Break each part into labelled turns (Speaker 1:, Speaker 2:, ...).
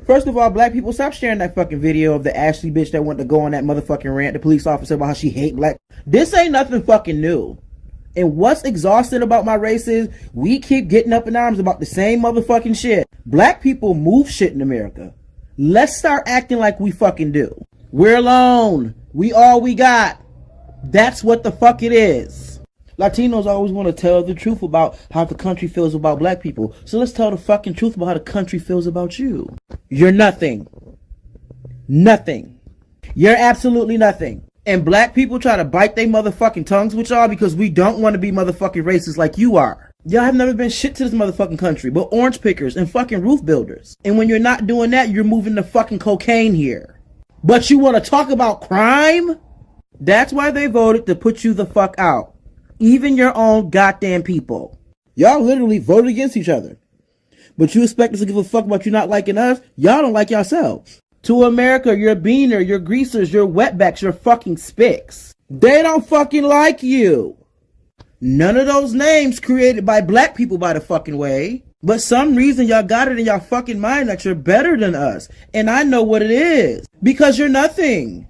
Speaker 1: First of all, black people, stop sharing that fucking video of the Ashley bitch that went to go on that motherfucking rant, the police officer, about how she hate black. This ain't nothing fucking new. And what's exhausting about my race is we keep getting up in arms about the same motherfucking shit. Black people move shit in America. Let's start acting like we fucking do. We're alone. We all we got. That's what the fuck it is. Latinos always want to tell the truth about how the country feels about black people. So let's tell the fucking truth about how the country feels about you. You're nothing. Nothing. You're absolutely nothing. And black people try to bite their motherfucking tongues with y'all because we don't want to be motherfucking racist like you are. Y'all have never been shit to this motherfucking country but orange pickers and fucking roof builders. And when you're not doing that, you're moving the fucking cocaine here. But you want to talk about crime? That's why they voted to put you the fuck out. Even your own goddamn people. Y'all literally voted against each other. But you expect us to give a fuck about you not liking us? Y'all don't like yourselves. To America, you're beaner, you're greasers, you're wetbacks, you're fucking spicks. They don't fucking like you. None of those names created by black people, by the fucking way. But some reason y'all got it in y'all fucking mind that you're better than us. And I know what it is. Because you're nothing.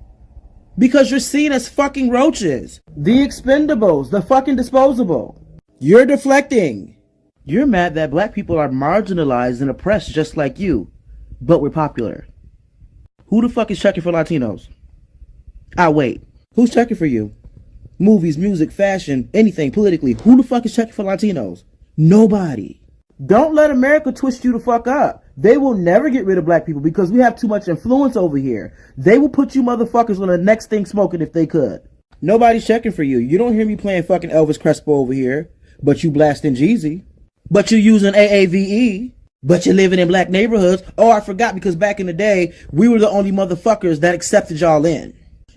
Speaker 1: Because you're seen as fucking roaches. The expendables, the fucking disposable. You're deflecting. You're mad that black people are marginalized and oppressed just like you. But we're popular. Who the fuck is checking for Latinos? Wait. Who's checking for you? Movies, music, fashion, anything politically. Who the fuck is checking for Latinos? Nobody. Don't let America twist you the fuck up. They will never get rid of black people because we have too much influence over here. They will put you motherfuckers on the next thing smoking if they could. Nobody's checking for you. You don't hear me playing fucking Elvis Crespo over here. But you blasting Jeezy. But you using AAVE. But you're living in black neighborhoods. Oh, I forgot because back in the day, we were the only motherfuckers that accepted y'all in.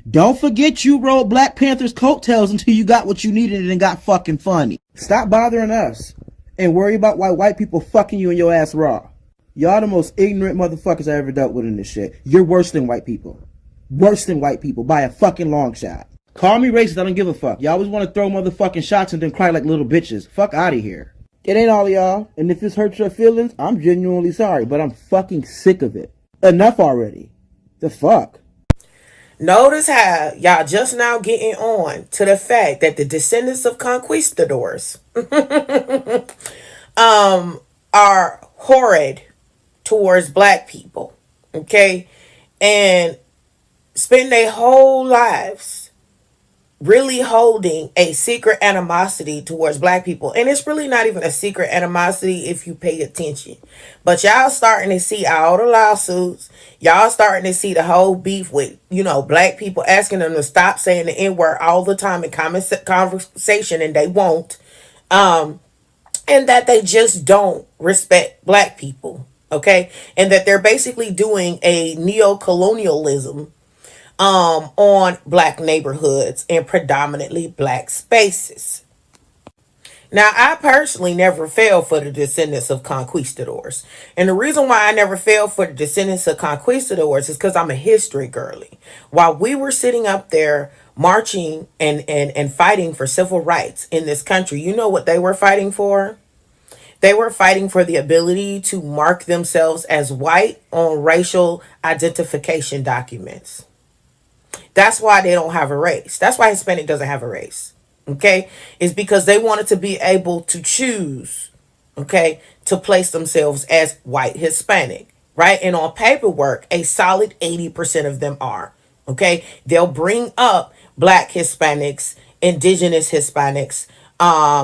Speaker 1: Don't forget you rode Black Panther's coattails until you got what you needed and got fucking funny. Stop bothering us. And worry about why white people fucking you in your ass raw. Y'all the most ignorant motherfuckers I ever dealt with in this shit. You're worse than white people. Worse than white people by a fucking long shot. Call me racist, I don't give a fuck. Y'all always want to throw motherfucking shots and then cry like little bitches. Fuck out of here. It ain't all of y'all. And if this hurts your feelings, I'm genuinely sorry. But I'm fucking sick of it. Enough already. The fuck?
Speaker 2: Notice how y'all just now getting on to the fact that the descendants of conquistadors are horrid towards black people, okay, and spend their whole lives really holding a secret animosity towards black people. And it's really not even a secret animosity if you pay attention. But y'all starting to see all the lawsuits. Y'all starting to see the whole beef with, black people asking them to stop saying the N-word all the time in conversation, and they won't. And that they just don't respect black people. Okay? And that they're basically doing a neo-colonialism on black neighborhoods and predominantly black spaces. Now, I personally never fell for the descendants of conquistadors. And the reason why I never fell for the descendants of conquistadors is because I'm a history girly. While we were sitting up there marching and fighting for civil rights in this country, you know what they were fighting for? They were fighting for the ability to mark themselves as white on racial identification documents. That's why they don't have a race. That's why Hispanic doesn't have a race. Okay? It's because they wanted to be able to choose, okay, to place themselves as white Hispanic, right? And on paperwork, a solid 80% of them are. Okay? They'll bring up black Hispanics, indigenous Hispanics,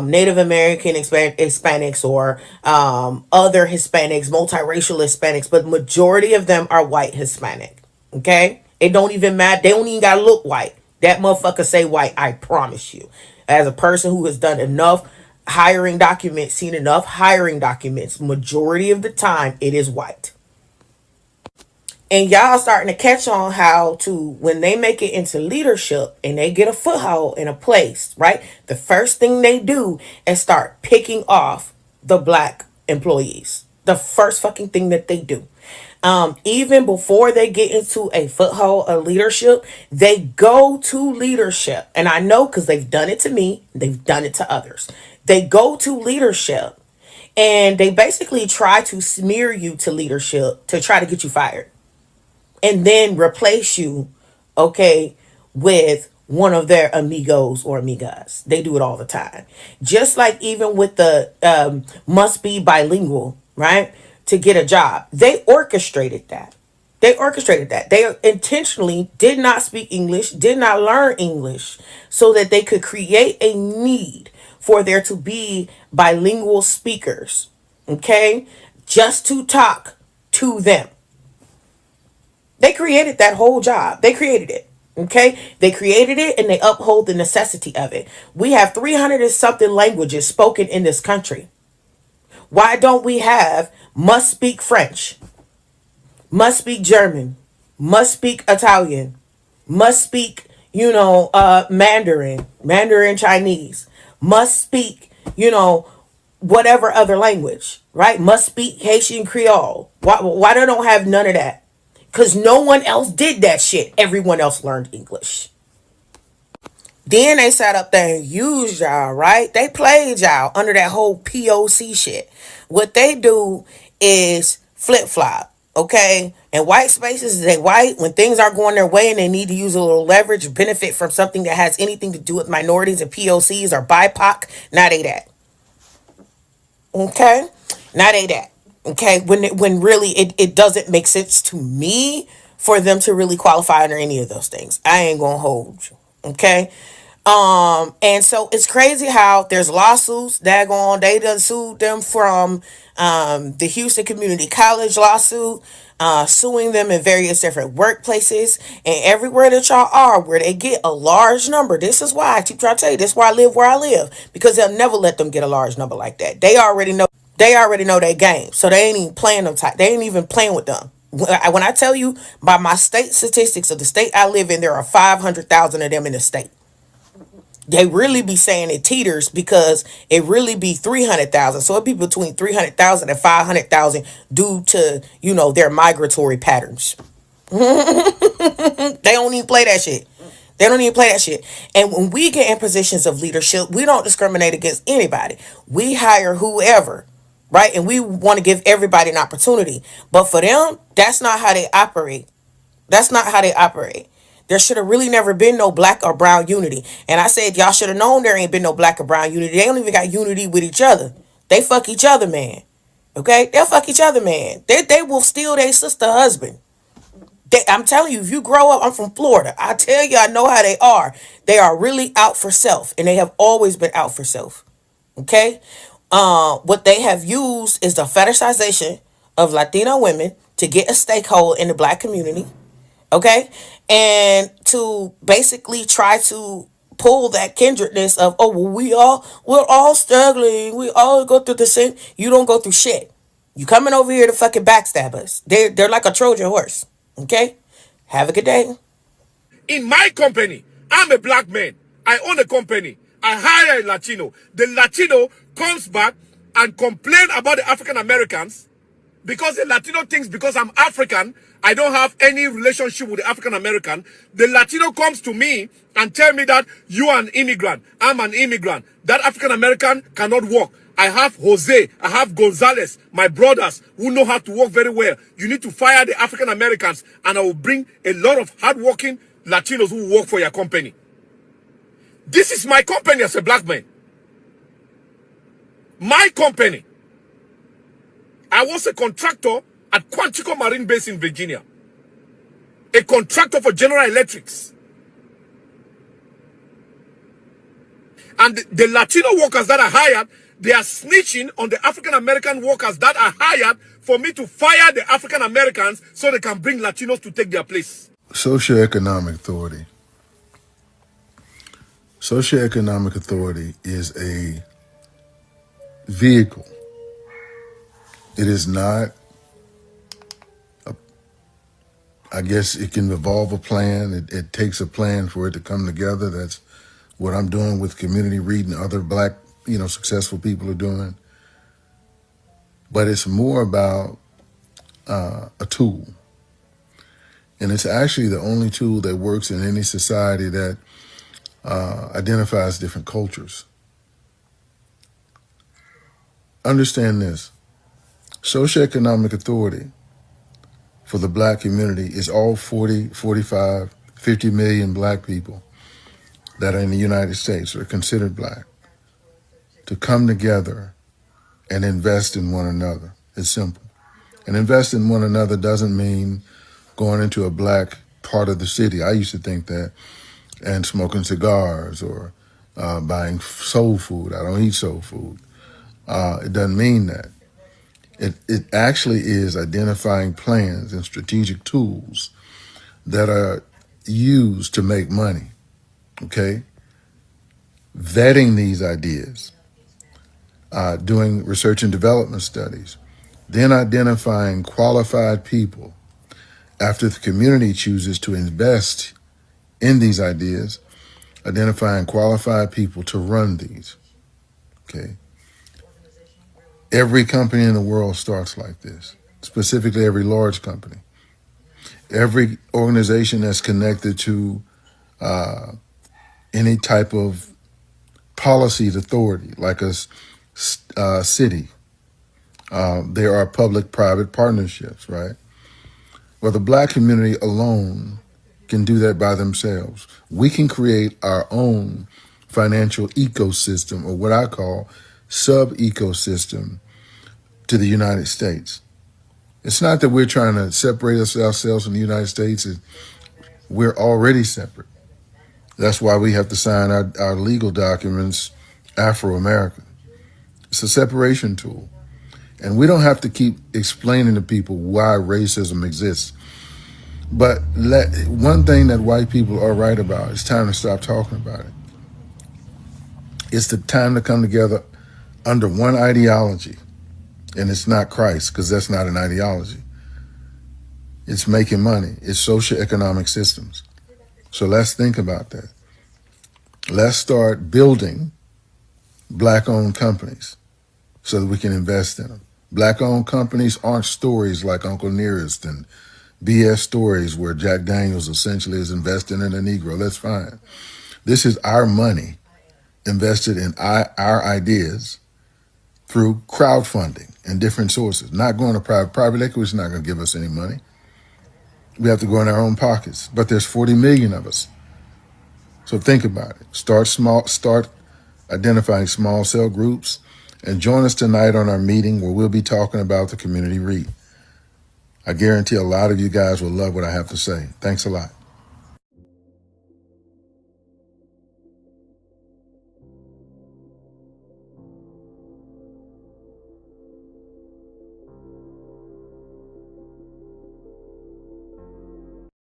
Speaker 2: Native American Hispanics, or other Hispanics, multiracial Hispanics, but majority of them are white Hispanic. Okay? It don't even matter. They don't even gotta look white. That motherfucker say white, I promise you. As a person who has done enough hiring documents, seen enough hiring documents, majority of the time it is white. And y'all starting to catch on how to, when they make it into leadership and they get a foothold in a place, right? The first thing they do is start picking off the black employees. The first fucking thing that they do. Even before they get into a foothold of leadership, they go to leadership. And I know because they've done it to me, they've done it to others. They go to leadership And they basically try to smear you to leadership to try to get you fired and then replace you, okay, with one of their amigos or amigas. They do it all the time. Just like even with the must be bilingual, right? To get a job. They orchestrated that. They orchestrated that. They intentionally did not speak English, did not learn English, so that they could create a need for there to be bilingual speakers, okay? Just to talk to them. They created that whole job. They created it. Okay? They created it and they uphold the necessity of it. We have 300 and something languages spoken in this country. Why don't we have must speak French, must speak German, must speak Italian, must speak, Mandarin Chinese, must speak, whatever other language, right? Must speak Haitian Creole. Why they don't have none of that? Because no one else did that shit. Everyone else learned English. Then they sat up there and used y'all, right? They played y'all under that whole POC shit. What they do is flip flop, okay? And white spaces, they white. When things aren't going their way and they need to use a little leverage, benefit from something that has anything to do with minorities and POCs or BIPOC, now they that. Okay? Now they that. Okay? When really it doesn't make sense to me for them to really qualify under any of those things. I ain't gonna hold you. Okay? And so it's crazy how there's lawsuits that go on. They done sued them from the Houston Community College lawsuit, suing them in various different workplaces and everywhere that y'all are where they get a large number. This is why I keep trying to tell you, this is why I live where I live, because they'll never let them get a large number like that. They already know their game. So they ain't even playing them tight. They ain't even playing with them. When I tell you by my state statistics of the state I live in, there are 500,000 of them in the state. They really be saying it teeters because it really be 300,000. So it be between 300,000 and 500,000 due to, their migratory patterns. They don't even play that shit. They don't even play that shit. And when we get in positions of leadership, we don't discriminate against anybody. We hire whoever, right? And we want to give everybody an opportunity. But for them, that's not how they operate. That's not how they operate. There should have really never been no black or brown unity. And I said, y'all should have known there ain't been no black or brown unity. They don't even got unity with each other. They fuck each other, man. Okay? They'll fuck each other, man. They will steal their sister husband. I'm telling you, if you grow up, I'm from Florida. I tell you, I know how they are. They are really out for self. And they have always been out for self. Okay? What they have used is the fetishization of Latino women to get a stakehold in the black community. Okay? And to basically try to pull that kindredness of, oh, well, we're all struggling. We all go through the same. You don't go through shit. You coming over here to fucking backstab us. They're like a Trojan horse. Okay? Have a good day.
Speaker 3: In my company, I'm a black man. I own a company. I hire a Latino. The Latino comes back and complain about the African Americans because the Latino thinks because I'm African, I don't have any relationship with the African American. The Latino comes to me and tell me that you are an immigrant. I'm an immigrant. That African American cannot work. I have Jose, I have Gonzalez, my brothers who know how to work very well. You need to fire the African Americans and I will bring a lot of hardworking Latinos who work for your company. This is my company as a black man. My company. I was a contractor at Quantico Marine Base in Virginia. A contractor for General Electrics. And the Latino workers that are hired, they are snitching on the African American workers that are hired for me to fire the African Americans so they can bring Latinos to take their place.
Speaker 4: Socioeconomic authority. Socioeconomic authority is a vehicle. It is not, I guess it can evolve a plan. It takes a plan for it to come together. That's what I'm doing with community reading other black, successful people are doing. But it's more about a tool. And it's actually the only tool that works in any society that identifies different cultures. understand this. Socioeconomic authority for the black community is all 40, 45, 50 million black people that are in the United States or are considered black to come together and invest in one another. It's simple. And invest in one another doesn't mean going into a black part of the city. I used to think that, and smoking cigars or buying soul food. I don't eat soul food. It doesn't mean that. It actually is identifying plans and strategic tools that are used to make money, okay? Vetting these ideas, doing research and development studies, then identifying qualified people after the community chooses to invest in these ideas, identifying qualified people to run these, okay? Every company in the world starts like this, specifically every large company. Every organization that's connected to any type of policies authority, like a city, there are public-private partnerships, right? Well, the black community alone can do that by themselves. We can create our own financial ecosystem, or what I call sub-ecosystem, to the United States. It's not that we're trying to separate ourselves from the United States. We're already separate. That's why we have to sign our legal documents Afro-American. It's a separation tool. And we don't have to keep explaining to people why racism exists. But one thing that white people are right about, it's time to stop talking about it. It's the time to come together under one ideology. And it's not Christ, because that's not an ideology. It's making money. It's socioeconomic systems. So let's think about that. Let's start building black-owned companies so that we can invest in them. Black-owned companies aren't stories like Uncle Nearest and BS stories where Jack Daniels essentially is investing in a Negro. That's fine. This is our money invested in our ideas through crowdfunding and different sources. Not going to private equity is not going to give us any money. We have to go in our own pockets. But there's 40 million of us. So think about it. Start small, start identifying small cell groups, and join us tonight on our meeting where we'll be talking about the community REIT. I guarantee a lot of you guys will love what I have to say. Thanks a lot.